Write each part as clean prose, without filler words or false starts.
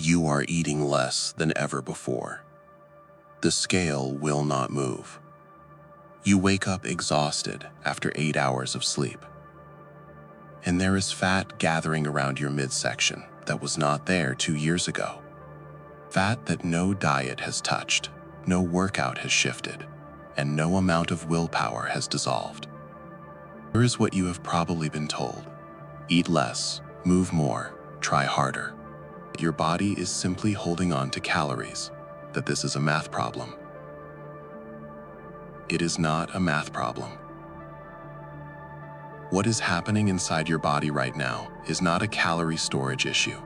You are eating less than ever before. The scale will not move. You wake up exhausted after 8 hours of sleep. And there is fat gathering around your midsection that was not there 2 years ago. Fat that no diet has touched, no workout has shifted, and no amount of willpower has dissolved. Here is what you have probably been told. Eat less, move more, try harder. Your body is simply holding on to calories, that this is a math problem. It is not a math problem. What is happening inside your body right now is not a calorie storage issue.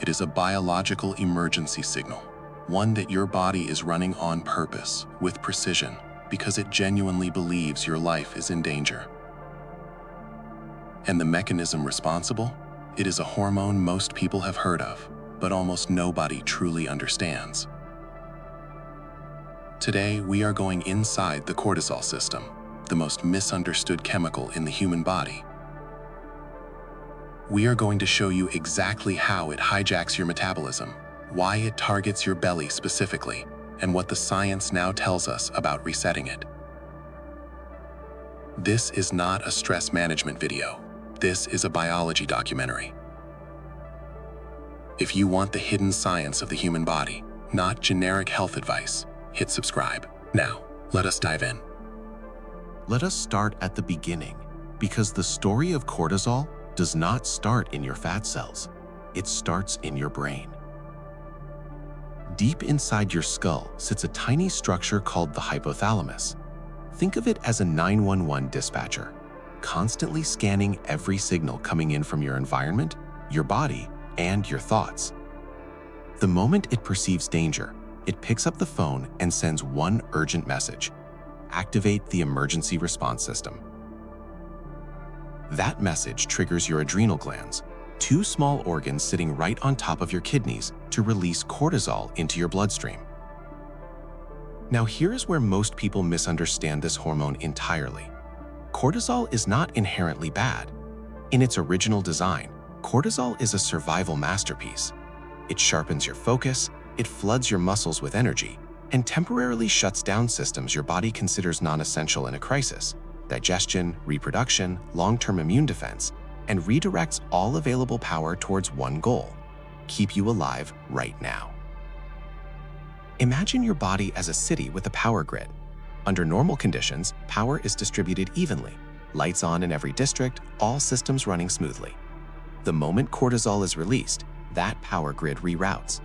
It is a biological emergency signal, one that your body is running on purpose, with precision, because it genuinely believes your life is in danger. And the mechanism responsible? It is a hormone most people have heard of, but almost nobody truly understands. Today, we are going inside the cortisol system, the most misunderstood chemical in the human body. We are going to show you exactly how it hijacks your metabolism, why it targets your belly specifically, and what the science now tells us about resetting it. This is not a stress management video. This is a biology documentary. If you want the hidden science of the human body, not generic health advice, hit subscribe. Now, let us dive in. Let us start at the beginning, because the story of cortisol does not start in your fat cells. It starts in your brain. Deep inside your skull sits a tiny structure called the hypothalamus. Think of it as a 911 dispatcher, constantly scanning every signal coming in from your environment, your body, and your thoughts. The moment it perceives danger, it picks up the phone and sends one urgent message: activate the emergency response system. That message triggers your adrenal glands, two small organs sitting right on top of your kidneys, to release cortisol into your bloodstream. Now here's where most people misunderstand this hormone entirely. Cortisol is not inherently bad. In its original design, cortisol is a survival masterpiece. It sharpens your focus, it floods your muscles with energy, and temporarily shuts down systems your body considers non-essential in a crisis: digestion, reproduction, long-term immune defense, and redirects all available power towards one goal: keep you alive right now. Imagine your body as a city with a power grid. Under normal conditions, power is distributed evenly. Lights on in every district, all systems running smoothly. The moment cortisol is released, that power grid reroutes.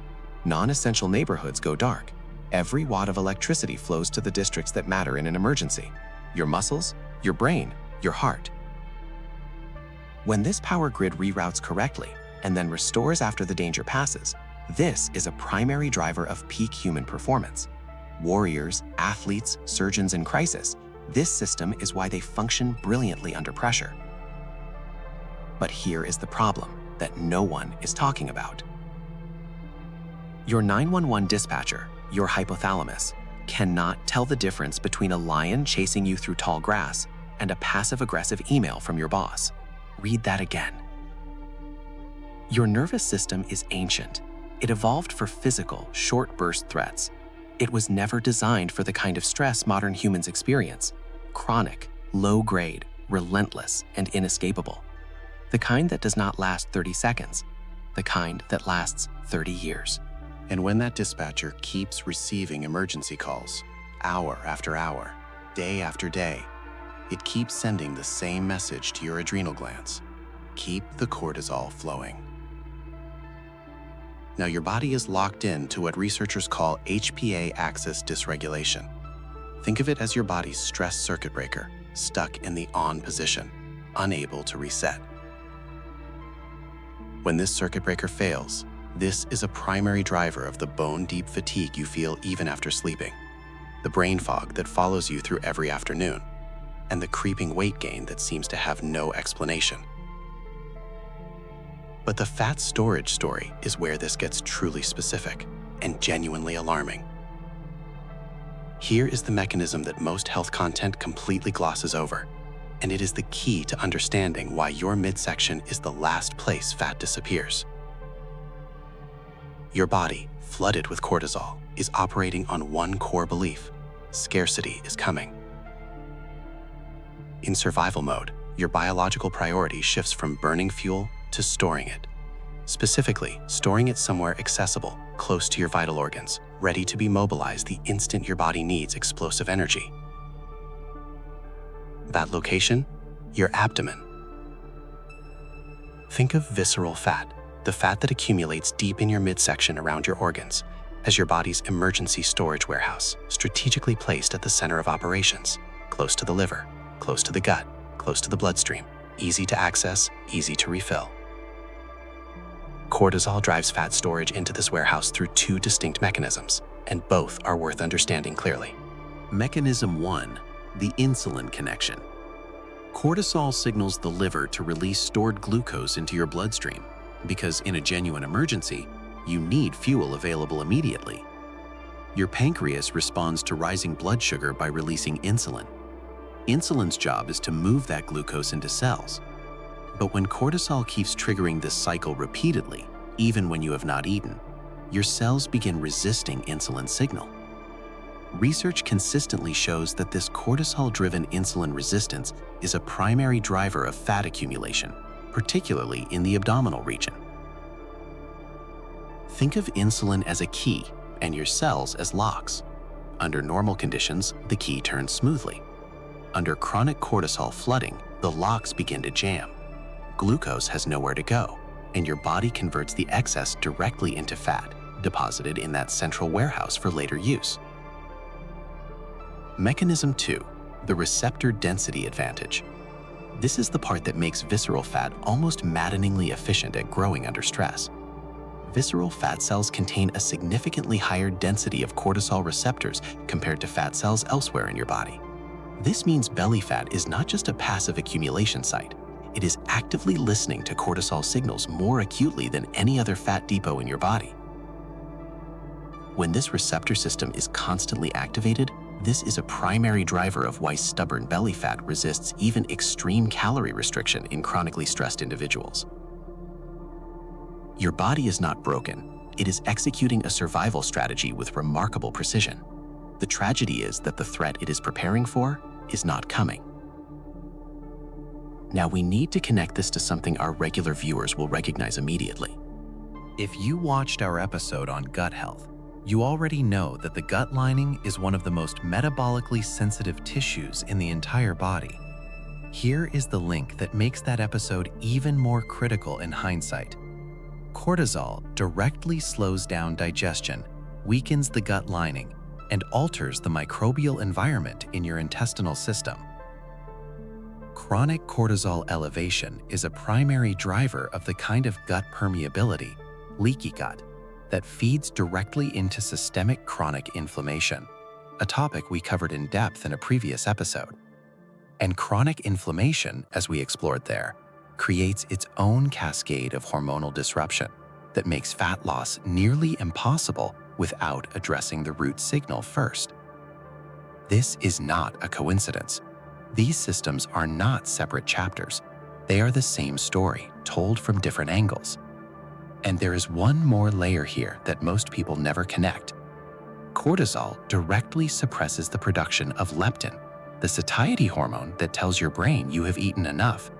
Non-essential neighborhoods go dark. Every watt of electricity flows to the districts that matter in an emergency: your muscles, your brain, your heart. When this power grid reroutes correctly and then restores after the danger passes, this is a primary driver of peak human performance. Warriors, athletes, surgeons in crisis, this system is why they function brilliantly under pressure. But here is the problem that no one is talking about. Your 911 dispatcher, your hypothalamus, cannot tell the difference between a lion chasing you through tall grass and a passive-aggressive email from your boss. Read that again. Your nervous system is ancient. It evolved for physical, short-burst threats. It was never designed for the kind of stress modern humans experience: chronic, low-grade, relentless, and inescapable. The kind that does not last 30 seconds, the kind that lasts 30 years. And when that dispatcher keeps receiving emergency calls, hour after hour, day after day, it keeps sending the same message to your adrenal glands: keep the cortisol flowing. Now your body is locked in to what researchers call HPA axis dysregulation. Think of it as your body's stress circuit breaker, stuck in the on position, unable to reset. When this circuit breaker fails, this is a primary driver of the bone-deep fatigue you feel even after sleeping, the brain fog that follows you through every afternoon, and the creeping weight gain that seems to have no explanation. But the fat storage story is where this gets truly specific and genuinely alarming. Here is the mechanism that most health content completely glosses over, and it is the key to understanding why your midsection is the last place fat disappears. Your body, flooded with cortisol, is operating on one core belief: scarcity is coming. In survival mode, your biological priority shifts from burning fuel to storing it. Specifically, storing it somewhere accessible, close to your vital organs, ready to be mobilized the instant your body needs explosive energy. That location? Your abdomen. Think of visceral fat, the fat that accumulates deep in your midsection around your organs, as your body's emergency storage warehouse, strategically placed at the center of operations, close to the liver, close to the gut, close to the bloodstream, easy to access, easy to refill. Cortisol drives fat storage into this warehouse through two distinct mechanisms, and both are worth understanding clearly. Mechanism 1, the insulin connection. Cortisol signals the liver to release stored glucose into your bloodstream because in a genuine emergency, you need fuel available immediately. Your pancreas responds to rising blood sugar by releasing insulin. Insulin's job is to move that glucose into cells. But when cortisol keeps triggering this cycle repeatedly, even when you have not eaten, your cells begin resisting insulin signal. Research consistently shows that this cortisol-driven insulin resistance is a primary driver of fat accumulation, particularly in the abdominal region. Think of insulin as a key and your cells as locks. Under normal conditions, the key turns smoothly. Under chronic cortisol flooding, the locks begin to jam. Glucose has nowhere to go, and your body converts the excess directly into fat, deposited in that central warehouse for later use. Mechanism 2, the receptor density advantage. This is the part that makes visceral fat almost maddeningly efficient at growing under stress. Visceral fat cells contain a significantly higher density of cortisol receptors compared to fat cells elsewhere in your body. This means belly fat is not just a passive accumulation site. It is actively listening to cortisol signals more acutely than any other fat depot in your body. When this receptor system is constantly activated, this is a primary driver of why stubborn belly fat resists even extreme calorie restriction in chronically stressed individuals. Your body is not broken. It is executing a survival strategy with remarkable precision. The tragedy is that the threat it is preparing for is not coming. Now we need to connect this to something our regular viewers will recognize immediately. If you watched our episode on gut health, you already know that the gut lining is one of the most metabolically sensitive tissues in the entire body. Here is the link that makes that episode even more critical in hindsight. Cortisol directly slows down digestion, weakens the gut lining, and alters the microbial environment in your intestinal system. Chronic cortisol elevation is a primary driver of the kind of gut permeability, leaky gut, that feeds directly into systemic chronic inflammation, a topic we covered in depth in a previous episode. And chronic inflammation, as we explored there, creates its own cascade of hormonal disruption that makes fat loss nearly impossible without addressing the root signal first. This is not a coincidence. These systems are not separate chapters. They are the same story, told from different angles. And there is one more layer here that most people never connect. Cortisol directly suppresses the production of leptin, the satiety hormone that tells your brain you have eaten enough.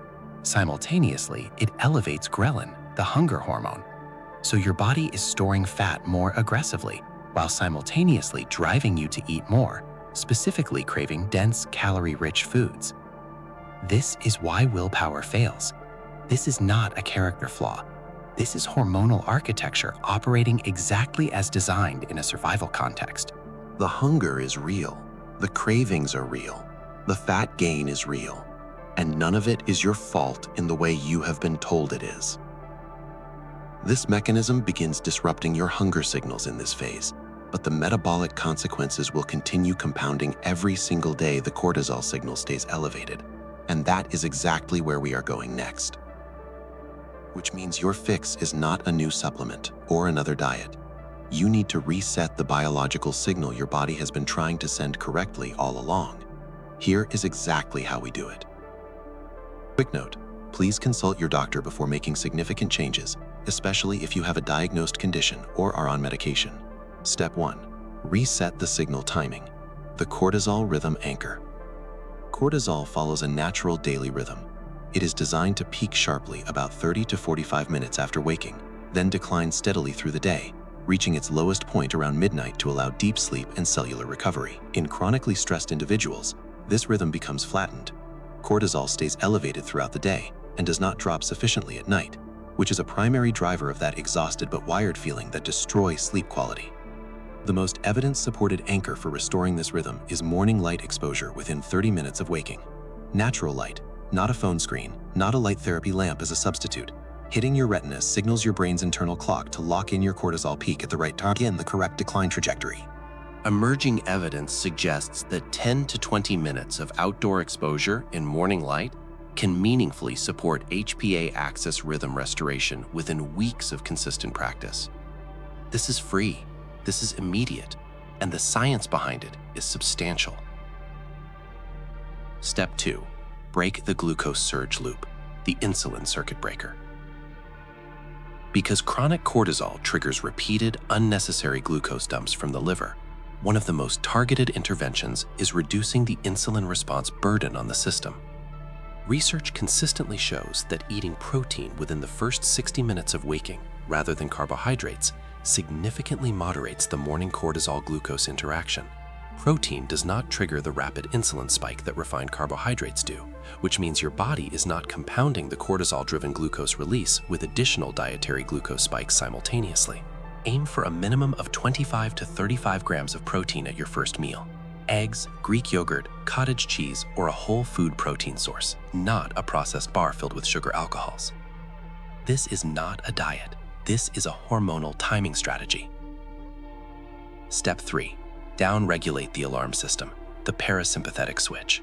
Simultaneously, it elevates ghrelin, the hunger hormone. So your body is storing fat more aggressively, while simultaneously driving you to eat more, specifically craving dense, calorie-rich foods. This is why willpower fails. This is not a character flaw. This is hormonal architecture operating exactly as designed in a survival context. The hunger is real. The cravings are real. The fat gain is real. And none of it is your fault in the way you have been told it is. This mechanism begins disrupting your hunger signals in this phase, but the metabolic consequences will continue compounding every single day the cortisol signal stays elevated. And that is exactly where we are going next. Which means your fix is not a new supplement or another diet. You need to reset the biological signal your body has been trying to send correctly all along. Here is exactly how we do it. Quick note, please consult your doctor before making significant changes, especially if you have a diagnosed condition or are on medication. Step 1. Reset the signal timing. The cortisol rhythm anchor. Cortisol follows a natural daily rhythm. It is designed to peak sharply about 30 to 45 minutes after waking, then decline steadily through the day, reaching its lowest point around midnight to allow deep sleep and cellular recovery. In chronically stressed individuals, this rhythm becomes flattened. Cortisol stays elevated throughout the day and does not drop sufficiently at night, which is a primary driver of that exhausted but wired feeling that destroys sleep quality. The most evidence-supported anchor for restoring this rhythm is morning light exposure within 30 minutes of waking. Natural light, not a phone screen, not a light therapy lamp as a substitute. Hitting your retina signals your brain's internal clock to lock in your cortisol peak at the right time, begin the correct decline trajectory. Emerging evidence suggests that 10 to 20 minutes of outdoor exposure in morning light can meaningfully support HPA axis rhythm restoration within weeks of consistent practice. This is free, this is immediate, and the science behind it is substantial. Step 2. Break the glucose surge loop, the insulin circuit breaker. Because chronic cortisol triggers repeated, unnecessary glucose dumps from the liver, one of the most targeted interventions is reducing the insulin response burden on the system. Research consistently shows that eating protein within the first 60 minutes of waking, rather than carbohydrates, significantly moderates the morning cortisol-glucose interaction. Protein does not trigger the rapid insulin spike that refined carbohydrates do, which means your body is not compounding the cortisol-driven glucose release with additional dietary glucose spikes simultaneously. Aim for a minimum of 25 to 35 grams of protein at your first meal. Eggs, Greek yogurt, cottage cheese, or a whole food protein source, not a processed bar filled with sugar alcohols. This is not a diet. This is a hormonal timing strategy. Step 3. Down-regulate the alarm system, the parasympathetic switch.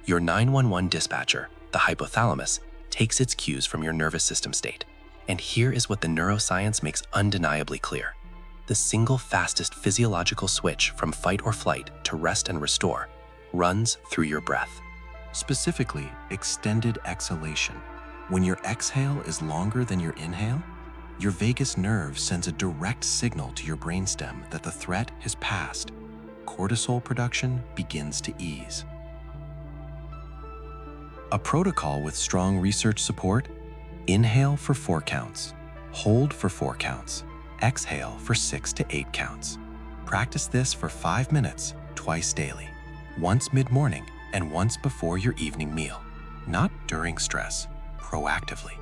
Your 911 dispatcher, the hypothalamus, takes its cues from your nervous system state. And here is what the neuroscience makes undeniably clear. The single fastest physiological switch from fight or flight to rest and restore runs through your breath. Specifically, extended exhalation. When your exhale is longer than your inhale, your vagus nerve sends a direct signal to your brainstem that the threat has passed. Cortisol production begins to ease. A protocol with strong research support: inhale for 4 counts, hold for 4 counts, exhale for 6 to 8 counts. Practice this for 5 minutes, twice daily, once mid-morning and once before your evening meal. Not during stress, proactively.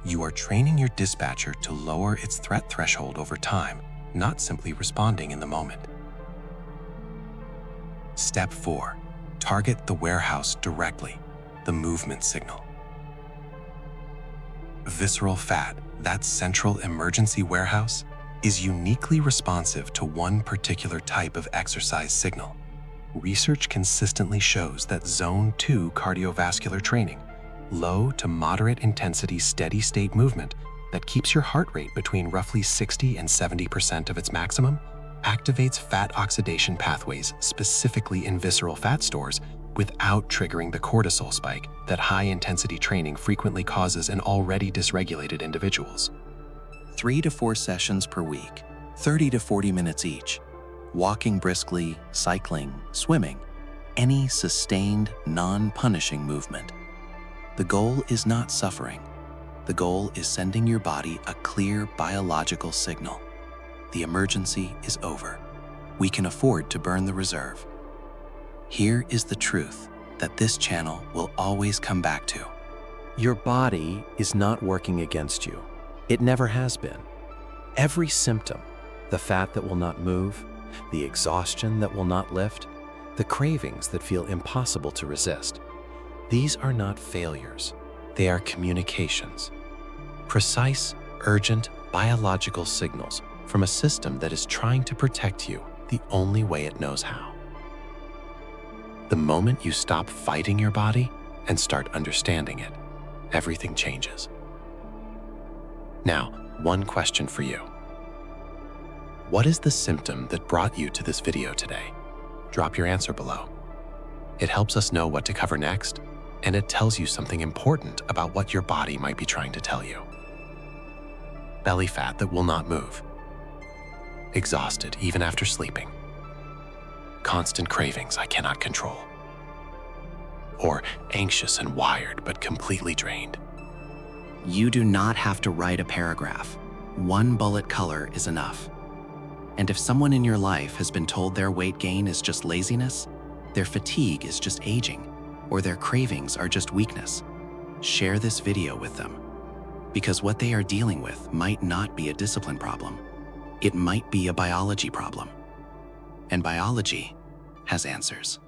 You are training your dispatcher to lower its threat threshold over time, not simply responding in the moment. Step 4. Target the warehouse directly, the movement signal. Visceral fat, that central emergency warehouse, is uniquely responsive to one particular type of exercise signal. Research consistently shows that Zone 2 cardiovascular training, low to moderate intensity steady state movement that keeps your heart rate between roughly 60 and 70% of its maximum, activates fat oxidation pathways specifically in visceral fat stores without triggering the cortisol spike that high-intensity training frequently causes in already dysregulated individuals. 3 to 4 sessions per week, 30 to 40 minutes each. Walking briskly, cycling, swimming, any sustained, non-punishing movement. The goal is not suffering. The goal is sending your body a clear biological signal. The emergency is over. We can afford to burn the reserve. Here is the truth that this channel will always come back to. Your body is not working against you. It never has been. Every symptom, the fat that will not move, the exhaustion that will not lift, the cravings that feel impossible to resist, these are not failures. They are communications. Precise, urgent, biological signals from a system that is trying to protect you the only way it knows how. The moment you stop fighting your body and start understanding it, everything changes. Now, one question for you. What is the symptom that brought you to this video today? Drop your answer below. It helps us know what to cover next, and it tells you something important about what your body might be trying to tell you. belly fat that will not move. Exhausted even after sleeping. Constant cravings I cannot control. Or anxious and wired but completely drained. You do not have to write a paragraph. One bullet color is enough. And if someone in your life has been told their weight gain is just laziness, their fatigue is just aging, or their cravings are just weakness, share this video with them. Because what they are dealing with might not be a discipline problem. It might be a biology problem. And biology has answers.